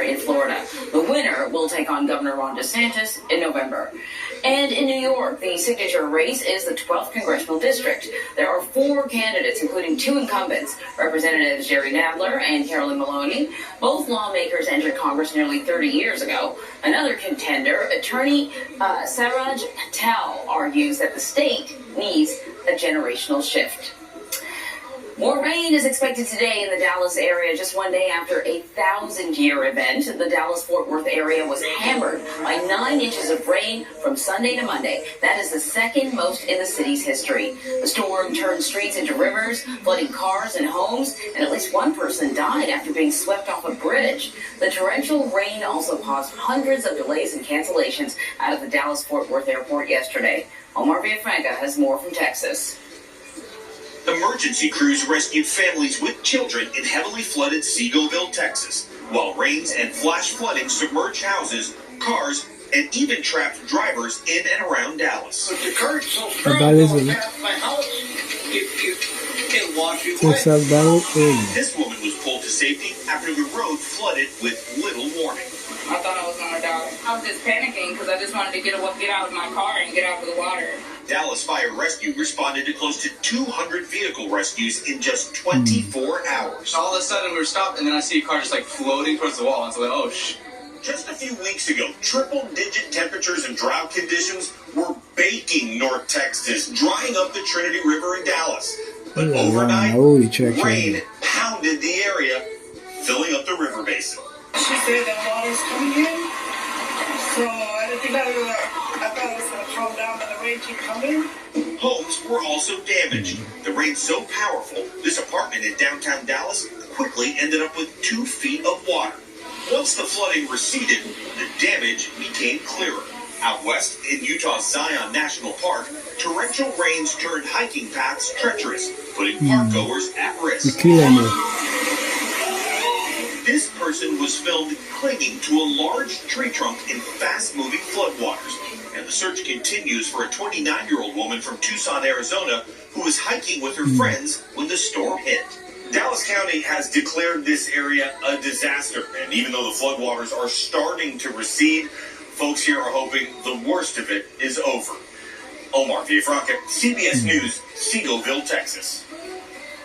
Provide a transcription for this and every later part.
governor in Florida. The winner will take on Governor Ron DeSantis in November. And in New York, the signature race is the 12th congressional district. There are 4 candidates, including 2 incumbents, Representatives Jerry Nadler and Carolyn Maloney. Both lawmakers entered Congress nearly 30 years ago. Another contender, attorney Saraj Patel, argues that the state needs a generational shift. More rain is expected today in the Dallas area, just one day after a 1,000-year event. The Dallas-Fort Worth area was hammered by 9 inches of rain from Sunday to Monday. That is the second most in the city's history. The storm turned streets into rivers, flooding cars and homes, and at least one person died after being swept off a bridge. The torrential rain also caused hundreds of delays and cancellations out of the Dallas-Fort Worth airport yesterday. Omar Villafranca has more from Texas. Emergency crews rescued families with children in heavily flooded Seagoville, Texas, while rains and flash flooding submerged houses, cars, and even trapped drivers in and around Dallas. But the current's so strong, going past my house, it washes away. This woman was pulled to safety after the road flooded with little warning. I thought I was going to die. I was just panicking because I just wanted to get out of my car and get out of the water. Dallas Fire Rescue responded to close to 200 vehicle rescues in just 24 hours. All of a sudden we were stopped, and then I see a car just like floating towards the wall. And so like, oh, Just a few weeks ago, triple-digit temperatures and drought conditions were baking North Texas, drying up the Trinity River in Dallas. But overnight, rain pounded the area, filling up the river basin. She said that water's coming in, so I didn't think I thought it was going to calm down, but the rain keep coming. Homes were also damaged. The rain so powerful, this apartment in downtown Dallas quickly ended up with 2 feet of water. Once the flooding receded, the damage became clearer. Out west, in Utah's Zion National Park, torrential rains turned hiking paths treacherous, putting parkgoers at risk. This person was filmed clinging to a large tree trunk in fast-moving floodwaters. And the search continues for a 29-year-old woman from Tucson, Arizona, who was hiking with her friends when the storm hit. Dallas County has declared this area a disaster. And even though the floodwaters are starting to recede, folks here are hoping the worst of it is over. Omar Villafranca, CBS News, Seagoville, Texas.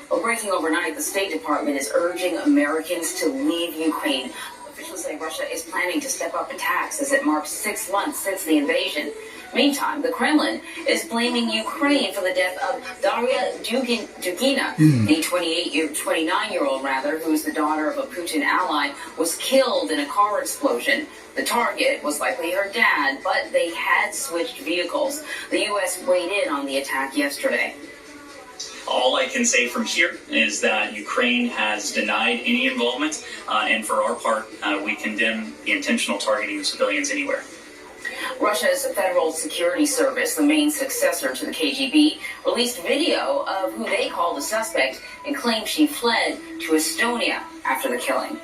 Well, breaking overnight, the State Department is urging Americans to leave Ukraine. Officials say Russia is planning to step up attacks as it marks 6 months since the invasion. Meantime, the Kremlin is blaming Ukraine for the death of Daria Dugina, the 29-year-old who is the daughter of a Putin ally, was killed in a car explosion. The target was likely her dad, but they had switched vehicles. The U.S. weighed in on the attack yesterday. All I can say from here is that Ukraine has denied any involvement, and for our part, we condemn the intentional targeting of civilians anywhere. Russia's Federal Security Service, the main successor to the KGB, released video of who they call the suspect and claimed she fled to Estonia after the killing.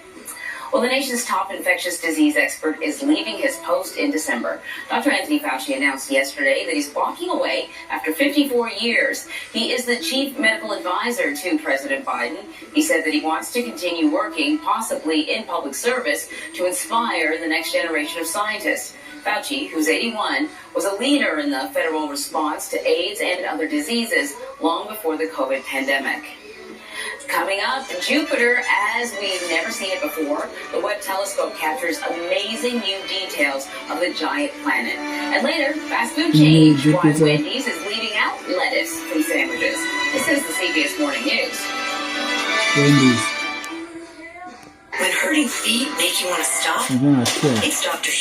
Well, the nation's top infectious disease expert is leaving his post in December. Dr. Anthony Fauci announced yesterday that he's walking away after 54 years. He is the chief medical advisor to President Biden. He said that he wants to continue working, possibly in public service, to inspire the next generation of scientists. Fauci, who's 81, was a leader in the federal response to AIDS and other diseases long before the COVID pandemic. Coming up, Jupiter as we've never seen it before. The Webb telescope captures amazing new details of the giant planet. And later, fast food chain why Wendy's is leaving out lettuce from sandwiches. This is the CBS Morning News. When hurting feet make you want to stop, it's Dr.